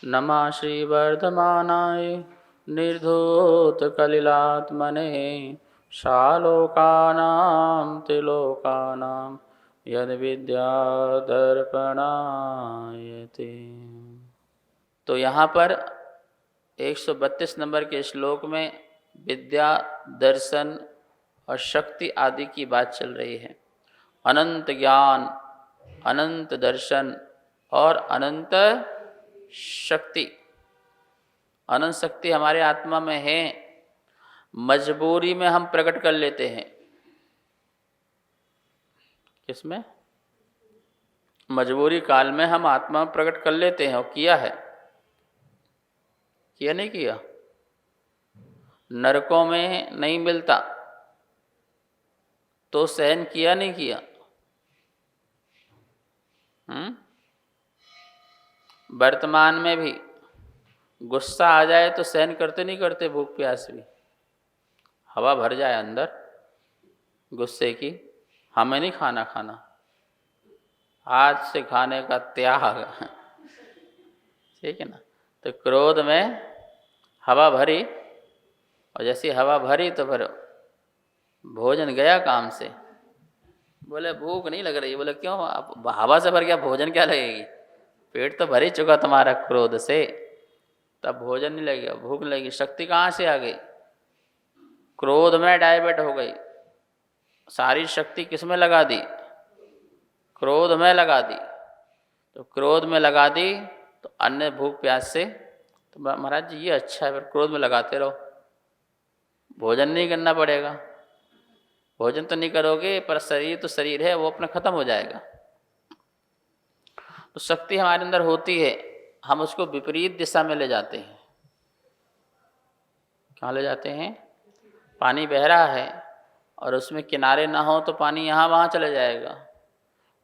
नमः श्रीवर्धमानाय निर्धूतकलिलात्मने शालोकानां त्रिलोकानां यद्विद्यादर्पणायते। तो यहाँ पर 132 नंबर के श्लोक में विद्या, दर्शन और शक्ति आदि की बात चल रही है। अनंत ज्ञान, अनंत दर्शन और अनंत शक्ति। अनंत शक्ति हमारे आत्मा में है, मजबूरी में हम प्रकट कर लेते हैं। किसमें? मजबूरी काल में हम आत्मा में प्रकट कर लेते हैं। और किया है, किया नहीं किया? नरकों में नहीं मिलता तो सहन किया नहीं किया? वर्तमान में भी गुस्सा आ जाए तो सहन करते नहीं करते? भूख प्यास भी हवा भर जाए अंदर गुस्से की, हमें नहीं खाना, आज से खाने का त्याग। ठीक है ना? तो क्रोध में हवा भरी, और जैसी हवा भरी तो फिर भोजन गया काम से। बोले भूख नहीं लग रही। बोले क्यों? आप हवा से भर गया, भोजन क्या लगेगी? पेट तो भर ही चुका तुम्हारा क्रोध से, तब भोजन नहीं लगेगा, भूख नहीं लगेगी। शक्ति कहाँ से आ गई? क्रोध में डाइवर्ट हो गई। सारी शक्ति किस में लगा दी? क्रोध में लगा दी। तो क्रोध में लगा दी तो अन्य भूख प्यास से, तो महाराज जी ये अच्छा है, फिर क्रोध में लगाते रहो, भोजन नहीं करना पड़ेगा। भोजन तो नहीं करोगे पर शरीर तो शरीर है, वो अपना खत्म हो जाएगा। तो शक्ति हमारे अंदर होती है, हम उसको विपरीत दिशा में ले जाते हैं। कहाँ ले जाते हैं? पानी बह रहा है और उसमें किनारे ना हो तो पानी यहाँ वहाँ चले जाएगा,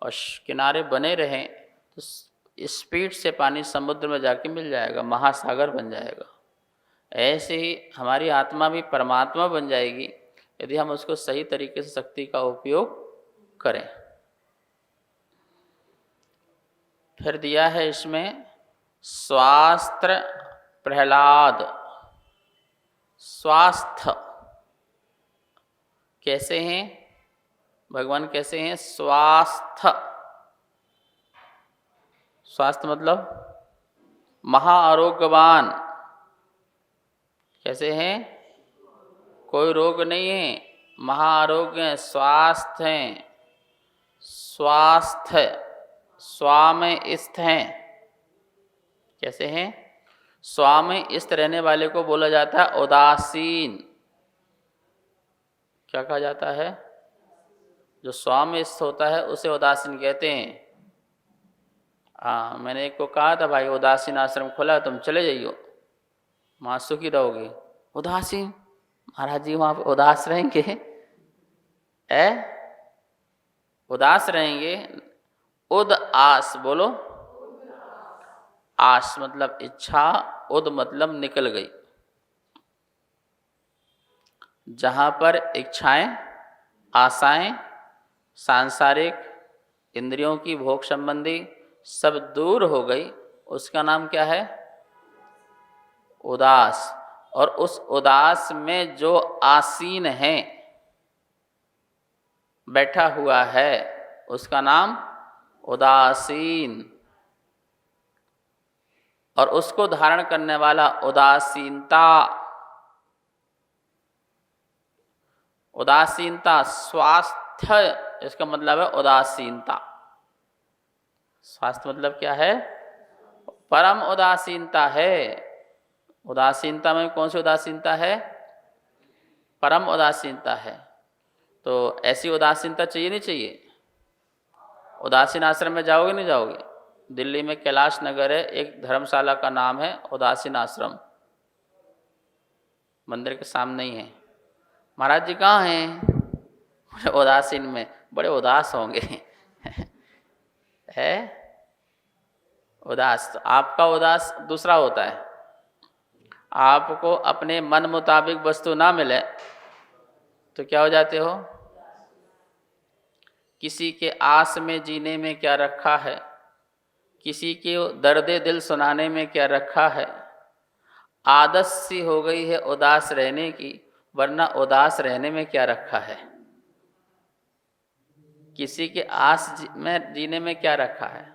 और किनारे बने रहें तो स्पीड से पानी समुद्र में जाके मिल जाएगा, महासागर बन जाएगा। ऐसे ही हमारी आत्मा भी परमात्मा बन जाएगी यदि हम उसको सही तरीके से शक्ति का उपयोग करें। फिर दिया है इसमें स्वास्त्र प्रहलाद। स्वास्थ्य कैसे हैं भगवान? कैसे हैं? स्वास्थ्य। स्वास्थ्य मतलब महाआरोग्यवान। कैसे हैं? कोई रोग नहीं है, महाआरोग्य है, स्वास्थ्य हैं। स्वास्थ्य स्वा में स्थ हैं। कैसे हैं? स्वा में स्थ रहने वाले को बोला जाता है उदासीन। क्या कहा जाता है? जो स्वा में स्थ होता है उसे उदासीन कहते हैं। हाँ, मैंने एक को कहा था भाई उदासीन आश्रम खोला, तुम चले जाइयो, वहाँ सुखी रहोगे। उदासीन? महाराज जी वहाँ पे उदास रहेंगे? उदास रहेंगे? उद आस बोलो। आस मतलब इच्छा, उद मतलब निकल गई। जहाँ पर इच्छाएं, आशाएं, सांसारिक इंद्रियों की भोग संबंधी सब दूर हो गई, उसका नाम क्या है? उदास। और उस उदास में जो आसीन है, बैठा हुआ है, उसका नाम उदासीन। और उसको धारण करने वाला उदासीनता। उदासीनता स्वास्थ्य, इसका मतलब है उदासीनता। स्वास्थ्य मतलब क्या है? परम उदासीनता है। उदासीनता में कौन सी उदासीनता है? परम उदासीनता है। तो ऐसी उदासीनता चाहिए नहीं चाहिए? उदासीन आश्रम में जाओगे नहीं जाओगे? दिल्ली में कैलाश नगर है, एक धर्मशाला का नाम है उदासीन आश्रम, मंदिर के सामने ही है। महाराज जी कहाँ हैं? उदासीन में, बड़े उदास होंगे। है उदास। तो आपका उदास दूसरा होता है। आपको अपने मन मुताबिक वस्तु ना मिले तो क्या हो जाते हो? किसी के आस में जीने में क्या रखा है, किसी के दर्द दिल सुनाने में क्या रखा है। आदत सी हो गई है उदास रहने की, वरना उदास रहने में क्या रखा है। किसी के आस में जीने में क्या रखा है।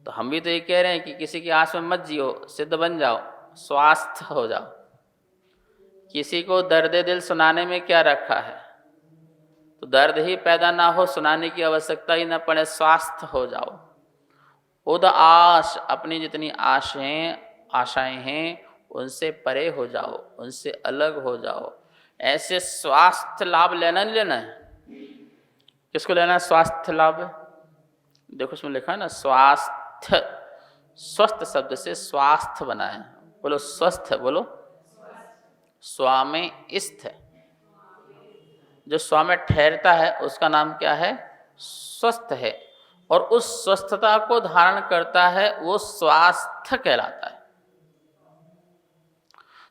तो हम भी तो ये कह रहे हैं कि किसी की आस में मत जियो, सिद्ध बन जाओ, स्वास्थ्य हो जाओ। किसी को दर्द दिल सुनाने में क्या रखा है, तो दर्द ही पैदा ना हो, सुनाने की आवश्यकता ही ना पड़े, स्वास्थ्य हो जाओ। उदास, अपनी जितनी आशाएं हैं उनसे परे हो जाओ, उनसे अलग हो जाओ। ऐसे स्वास्थ्य लाभ लेना नहीं लेना है। किसको लेना है स्वास्थ्य लाभ? देखो उसमें लिखा है ना स्वास्थ्य, स्वस्थ शब्द से स्वास्थ्य बना है। बोलो स्वस्थ, बोलो स्वा में स्थ, जो स्वा में ठहरता है उसका नाम क्या है, स्वस्थ है। और उस स्वस्थता को धारण करता है वो स्वास्थ्य कहलाता है।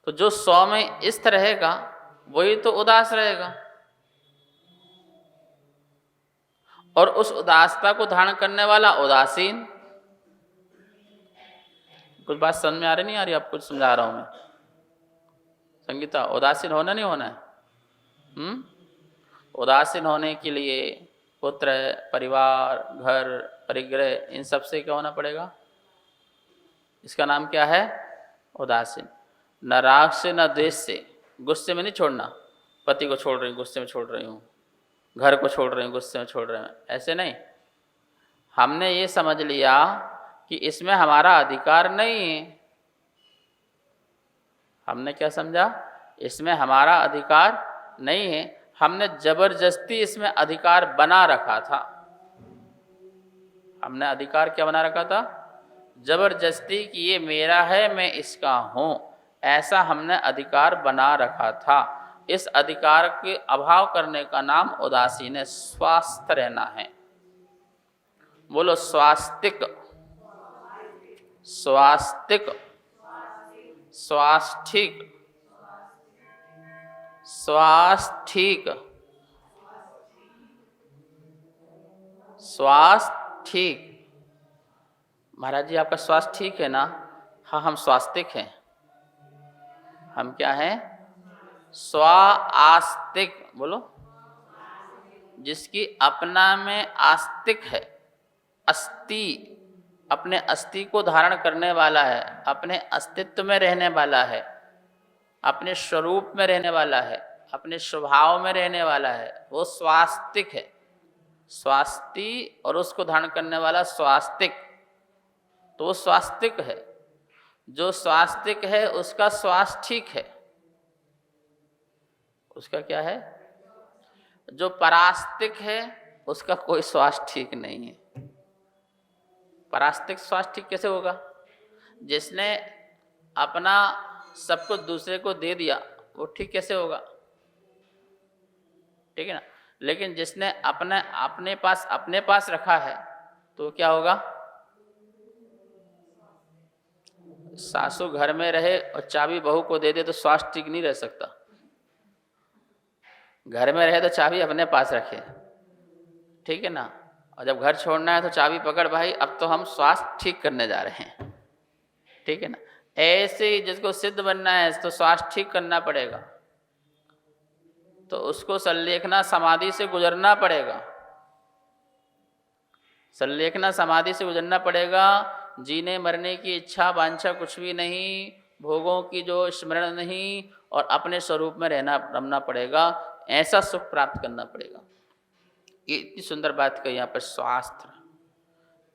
तो जो स्व में स्थ रहेगा वही तो उदास रहेगा, और उस उदासता को धारण करने वाला उदासीन। कुछ बात समझ में आ रही नहीं आ रही? आप कुछ समझा रहा हूं मैं। संगीता, उदासीन होना नहीं होना है? उदासीन होने के लिए पुत्र, परिवार, घर, परिग्रह, इन सब से क्या होना पड़ेगा? इसका नाम क्या है? उदासीन। न राग से न द्वेष से, गुस्से में नहीं छोड़ना। पति को छोड़ रही हूँ, गुस्से में छोड़ रही हूँ, घर को छोड़ रही हूँ, गुस्से में छोड़ रहे हैं, ऐसे नहीं। हमने ये समझ लिया कि इसमें हमारा अधिकार नहीं है। हमने क्या समझा? इसमें हमारा अधिकार नहीं है। हमने जबरदस्ती इसमें अधिकार बना रखा था। हमने अधिकार क्या बना रखा था? जबरदस्ती कि ये मेरा है, मैं इसका हूँ, ऐसा हमने अधिकार बना रखा था। इस अधिकार के अभाव करने का नाम उदासीन है, स्वास्थ्य रहना है। बोलो स्वास्तिक, स्वास्तिक, स्वास्थिक, स्वास्थिक, स्वास्थ्य ठीक। महाराज जी आपका स्वास्थ्य ठीक है ना? हाँ, हम स्वास्तिक हैं। हम क्या हैं? स्वास्तिक। बोलो, जिसकी अपना में आस्तिक है, अस्ति, अपने अस्ति को धारण करने वाला है, अपने अस्तित्व में रहने वाला है, अपने स्वरूप में रहने वाला है, अपने स्वभाव में रहने वाला है, वो स्वास्तिक है। स्वास्ति और उसको धारण करने वाला स्वास्तिक, तो वो स्वास्तिक है। जो स्वास्तिक है उसका स्वास्थ्य ठीक है। उसका क्या है? जो परास्तिक है उसका कोई स्वास्थ्य ठीक नहीं है। परास्तिक स्वास्थ्य ठीक कैसे होगा? जिसने अपना सब कुछ दूसरे को दे दिया वो ठीक कैसे होगा? ठीक है ना? लेकिन जिसने अपने पास रखा है तो क्या होगा? सासू घर में रहे और चाबी बहू को दे दे तो स्वास्थ्य ठीक नहीं रह सकता। घर में रहे तो चाबी अपने पास रखे, ठीक है ना? और जब घर छोड़ना है तो चाबी पकड़ भाई, अब तो हम स्वास्थ्य ठीक करने जा रहे हैं, ठीक है ना? ऐसे ही जिसको सिद्ध बनना है तो स्वास्थ्य ठीक करना पड़ेगा, तो उसको संलेखना समाधि से गुजरना पड़ेगा। संलेखना समाधि से गुजरना पड़ेगा। जीने मरने की इच्छा वांछा कुछ भी नहीं, भोगों की जो स्मरण नहीं, और अपने स्वरूप में रमना पड़ेगा। ऐसा सुख प्राप्त करना पड़ेगा। ये इतनी सुंदर बात कही यहाँ पर स्वास्थ्य।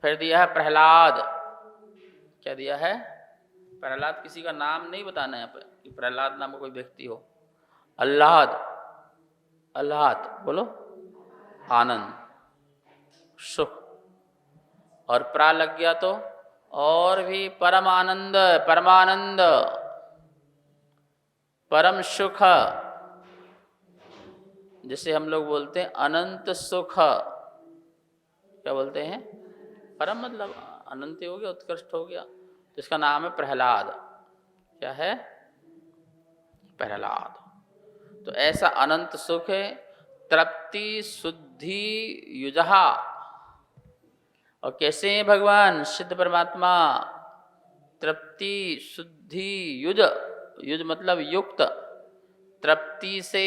फिर दिया है प्रहलाद। क्या दिया है? प्रहलाद किसी का नाम नहीं बताना है यहाँ पर कि प्रहलाद नाम का कोई व्यक्ति हो। आह्लाद, आह्लाद बोलो, आनंद, सुख। और प्रालज्ञा तो और भी परम आनंद, परमानंद, परम सुख, जिसे हम लोग बोलते हैं अनंत सुख। क्या बोलते हैं? परम मतलब अनंत हो गया, उत्कृष्ट हो गया, तो इसका नाम है प्रहलाद। क्या है? प्रहलाद। तो ऐसा अनंत सुख है, तृप्ति शुद्धि युजहा। और कैसे हैं भगवान सिद्ध परमात्मा? तृप्ति शुद्धि युज, युज मतलब युक्त, तृप्ति से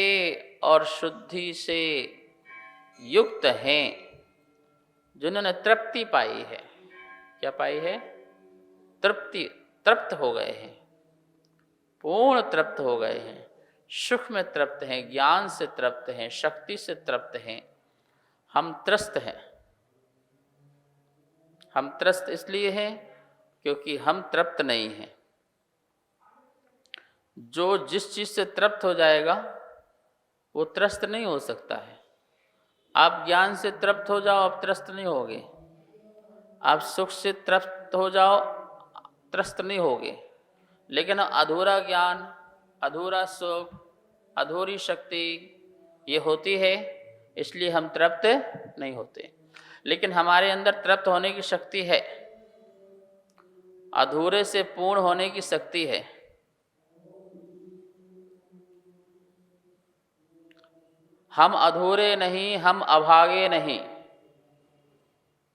और शुद्धि से युक्त हैं, जिन्होंने तृप्ति पाई है। क्या पाई है? तृप्ति, तृप्त हो गए हैं, पूर्ण तृप्त हो गए हैं, सुख में तृप्त हैं, ज्ञान से तृप्त हैं, शक्ति से तृप्त हैं। हम त्रस्त हैं। हम त्रस्त इसलिए हैं क्योंकि हम तृप्त नहीं हैं। जो जिस चीज से तृप्त हो जाएगा वो त्रस्त नहीं हो सकता है। आप ज्ञान से तृप्त हो जाओ, आप त्रस्त नहीं होगे। आप सुख से तृप्त हो जाओ, त्रस्त नहीं होगे। लेकिन अधूरा ज्ञान, अधूरा सुख, अधूरी शक्ति ये होती है, इसलिए हम तृप्त नहीं होते। लेकिन हमारे अंदर तृप्त होने की शक्ति है, अधूरे से पूर्ण होने की शक्ति है। हम अधूरे नहीं, हम अभागे नहीं।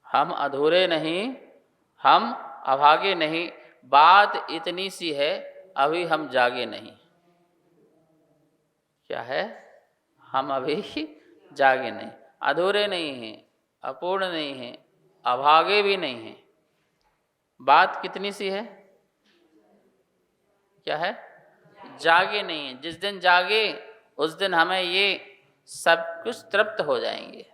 हम अधूरे नहीं, हम अभागे नहीं। बात इतनी सी है, अभी हम जागे नहीं। क्या है? हम अभी जागे नहीं, अधूरे नहीं हैं, अपूर्ण नहीं हैं, अभागे भी नहीं हैं। बात कितनी सी है? क्या है? जागे नहीं है। जिस दिन जागे उस दिन हमें ये सब कुछ तृप्त हो जाएंगे।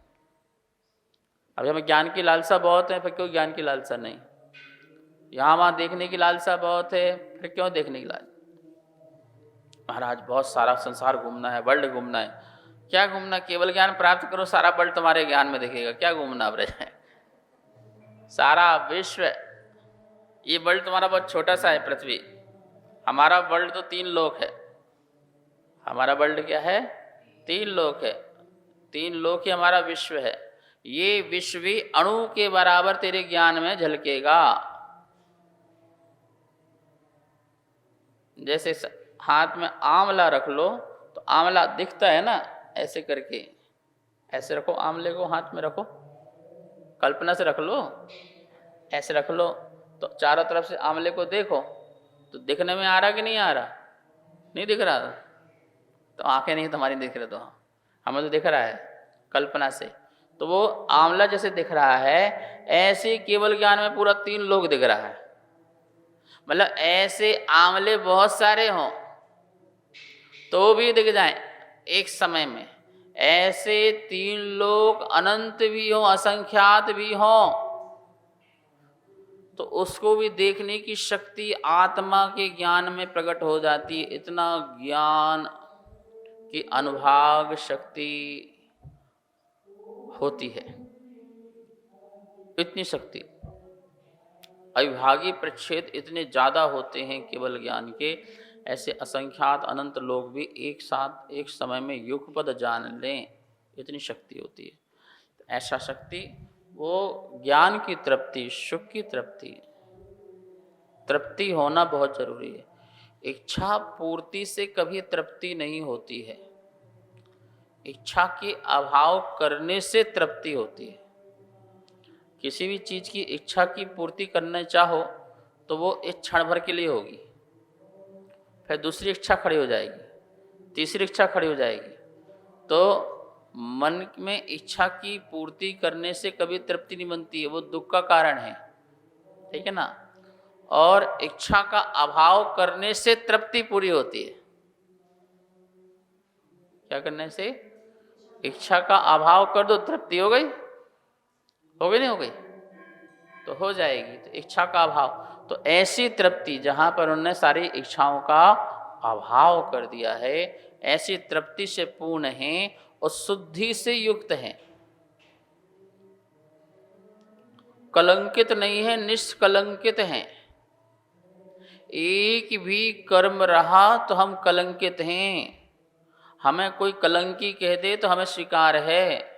अभी हमें ज्ञान की लालसा बहुत है, फिर क्यों ज्ञान की लालसा नहीं? यहाँ वहाँ देखने की लालसा बहुत है, फिर क्यों देखने की लालसा? महाराज बहुत सारा संसार घूमना है, वर्ल्ड घूमना है। क्या घूमना? केवल ज्ञान प्राप्त करो, सारा वर्ल्ड तुम्हारे ज्ञान में दिखेगा। क्या घूमना ब्रज है? सारा विश्व, ये वर्ल्ड तुम्हारा बहुत छोटा सा है, पृथ्वी। हमारा वर्ल्ड तो 3 लोक है। हमारा वर्ल्ड क्या है? 3 लोक है। 3 लोक ही हमारा विश्व है। ये विश्व भी अणु के बराबर तेरे ज्ञान में झलकेगा। जैसे हाथ में आंवला रख लो तो आंवला दिखता है ना, ऐसे करके। ऐसे रखो, आंवले को हाथ में रखो, कल्पना से रख लो, ऐसे रख लो, तो चारों तरफ से आंवले को देखो तो दिखने में आ रहा कि नहीं आ रहा? नहीं दिख रहा। तो आंखें नहीं तुम्हारी दिख रही, तो हमें तो दिख रहा है कल्पना से। तो वो आंवला जैसे दिख रहा है, ऐसे केवल ज्ञान में पूरा 3 लोक दिख रहा है। मतलब ऐसे आंवले बहुत सारे हों तो भी दिख जाएं एक समय में, ऐसे 3 लोक अनंत भी हों, असंख्यात भी हों, तो उसको भी देखने की शक्ति आत्मा के ज्ञान में प्रकट हो जाती है। इतना ज्ञान की अनुभाग शक्ति होती है, इतनी शक्ति। अविभागी प्रच्छेद इतने ज़्यादा होते हैं केवल ज्ञान के, ऐसे असंख्यात अनंत लोग भी एक साथ एक समय में युगपद जान लें, इतनी शक्ति होती है। ऐसा शक्ति वो ज्ञान की तृप्ति, सुख की तृप्ति, तृप्ति होना बहुत जरूरी है। इच्छा पूर्ति से कभी तृप्ति नहीं होती है, इच्छा के अभाव करने से तृप्ति होती है। किसी भी चीज़ की इच्छा की पूर्ति करना चाहो तो वो एक क्षण भर के लिए होगी, फिर दूसरी इच्छा खड़ी हो जाएगी, तीसरी इच्छा खड़ी हो जाएगी। तो मन में इच्छा की पूर्ति करने से कभी तृप्ति नहीं बनती है, वो दुख का कारण है, ठीक है ना। और इच्छा का अभाव करने से तृप्ति पूरी होती है। क्या करने से? इच्छा का अभाव कर दो, तृप्ति हो गई, हो गई नहीं हो गई? तो हो जाएगी। तो इच्छा का अभाव, तो ऐसी तृप्ति जहां पर उन्होंने सारी इच्छाओं का अभाव कर दिया है, ऐसी तृप्ति से पूर्ण है और शुद्धि से युक्त है, कलंकित नहीं है, निष्कलंकित हैं। एक भी कर्म रहा तो हम कलंकित हैं। हमें कोई कलंकी कह दे तो हमें स्वीकार है।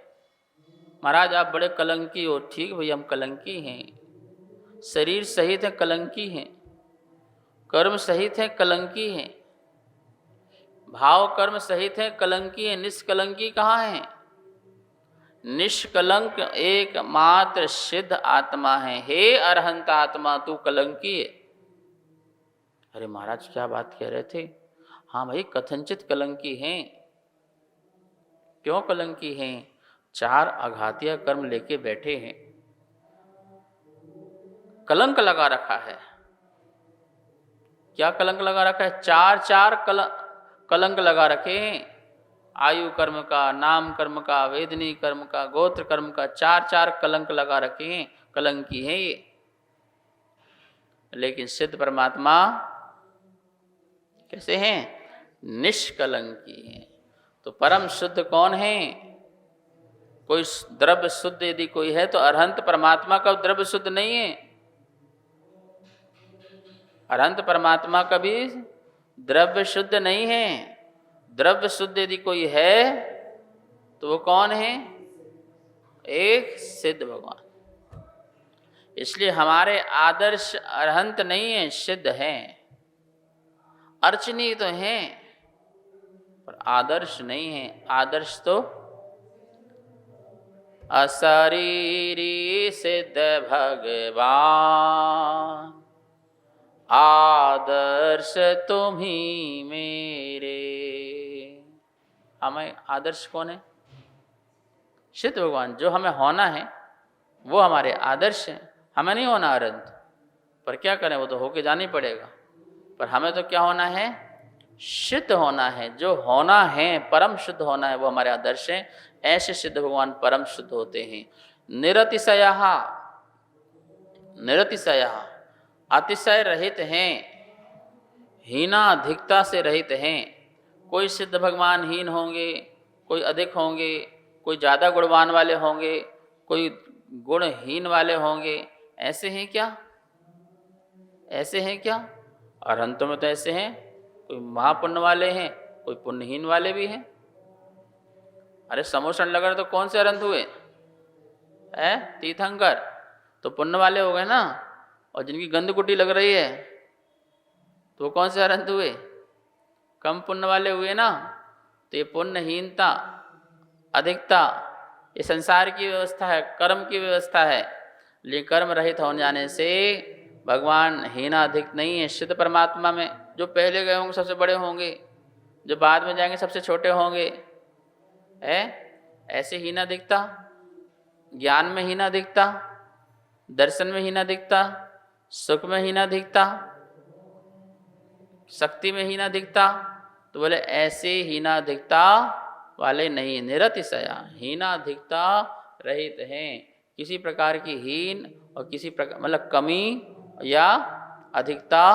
महाराज आप बड़े कलंकी हो, ठीक भैया हम कलंकी हैं, शरीर सहित है कलंकी हैं, कर्म सहित है कलंकी हैं, भाव कर्म सहित है कलंकी है, निष्कलंकी कहाँ है? निष्कलंक एकमात्र सिद्ध आत्मा है। हे अरहंत आत्मा तू कलंकी है। अरे महाराज क्या बात कह रहे थे? हाँ भाई, कथनचित कलंकी हैं। क्यों कलंकी हैं? 4 आघातीय कर्म लेके बैठे हैं, कलंक लगा रखा है। क्या कलंक लगा रखा है? 4 कलंक लगा रखे हैं। आयु कर्म का, नाम कर्म का, वेदनी कर्म का, गोत्र कर्म का 4 कलंक लगा रखे हैं। कलंकी है ये। लेकिन सिद्ध परमात्मा कैसे हैं? निष्कलंकी हैं। तो परम शुद्ध कौन है? कोई द्रव्य शुद्ध यदि कोई है तो अरहंत परमात्मा का द्रव्य शुद्ध नहीं है। अरहंत परमात्मा कभी द्रव्य शुद्ध नहीं है। द्रव्य शुद्ध यदि कोई है तो वो कौन है? एक सिद्ध भगवान। इसलिए हमारे आदर्श अरहंत नहीं है, सिद्ध हैं। अर्चनीय तो हैं पर आदर्श नहीं है। आदर्श तो अशरीरी सिद्ध भगवान, आदर्श तुम ही मेरे। हमें आदर्श कौन है? सिद्ध भगवान। जो हमें होना है वो हमारे आदर्श हैं। हमें नहीं होना अरंत, पर क्या करें, वो तो होके जाना ही पड़ेगा। पर हमें तो क्या होना है? शुद्ध होना है। जो होना है, परम शुद्ध होना है, वो हमारे आदर्श हैं। ऐसे सिद्ध भगवान परम शुद्ध होते हैं। निरतिशयः, निरतिशयः अतिशय रहित हैं, हीनाधिकता से रहित हैं। कोई सिद्ध भगवान हीन होंगे, कोई अधिक होंगे, कोई ज़्यादा गुणवान वाले होंगे, कोई गुणहीन वाले होंगे। ऐसे हैं क्या? ऐसे हैं क्या? अरहंतों में तो ऐसे हैं, कोई महापुण्य वाले हैं, कोई पुण्यहीन वाले भी हैं। अरे समोषण लगर तो कौन से अरहंत हुए? तीर्थंकर तो पुण्य वाले हो गए ना। और जिनकी गंधकुटी लग रही है तो वो कौन से अरहंत हुए? कम पुण्य वाले हुए ना। तो ये पुण्यहीनता, अधिकता, ये संसार की व्यवस्था है, कर्म की व्यवस्था है। लेकिन कर्म रहित हो जाने से भगवान हीना अधिक नहीं है। सिद्ध परमात्मा में जो पहले गए होंगे सबसे बड़े होंगे, जो बाद में जाएंगे सबसे छोटे होंगे। ऐसे हीना दिखता, ज्ञान में हीना दिखता, दर्शन में हीना दिखता, सुख में हीना दिखता, शक्ति में हीना दिखता। तो बोले ऐसे हीना दिखता वाले नहीं, निरतिशया हीना दिखता रहित हैं। किसी प्रकार की हीन और किसी प्रकार मतलब कमी या अधिकता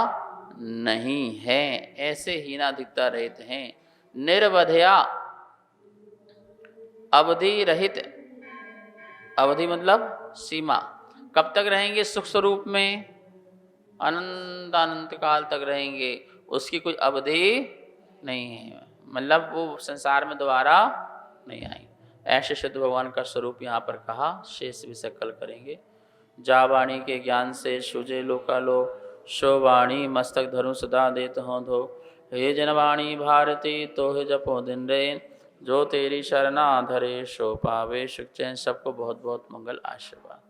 नहीं है। ऐसे हीना दिखता रहित हैं। निर्वधया अवधि रहित, अवधि मतलब सीमा। कब तक रहेंगे सुख स्वरूप में? अनंत अनंत काल तक रहेंगे। उसकी कोई अवधि नहीं है, मतलब वो संसार में दोबारा नहीं आएंगे। ऐसे शुद्ध भगवान का स्वरूप यहाँ पर कहा। शेष विषय कल करेंगे। जा वाणी के ज्ञान से सुजे लोकालो, शो वाणी मस्तक धरु सदा देत हो धो। हे जनवाणी भारती तो हे जपो दिन रे, जो तेरी शरणा धरे सो पावे सुख चैन। सबको बहुत बहुत मंगल आशीर्वाद।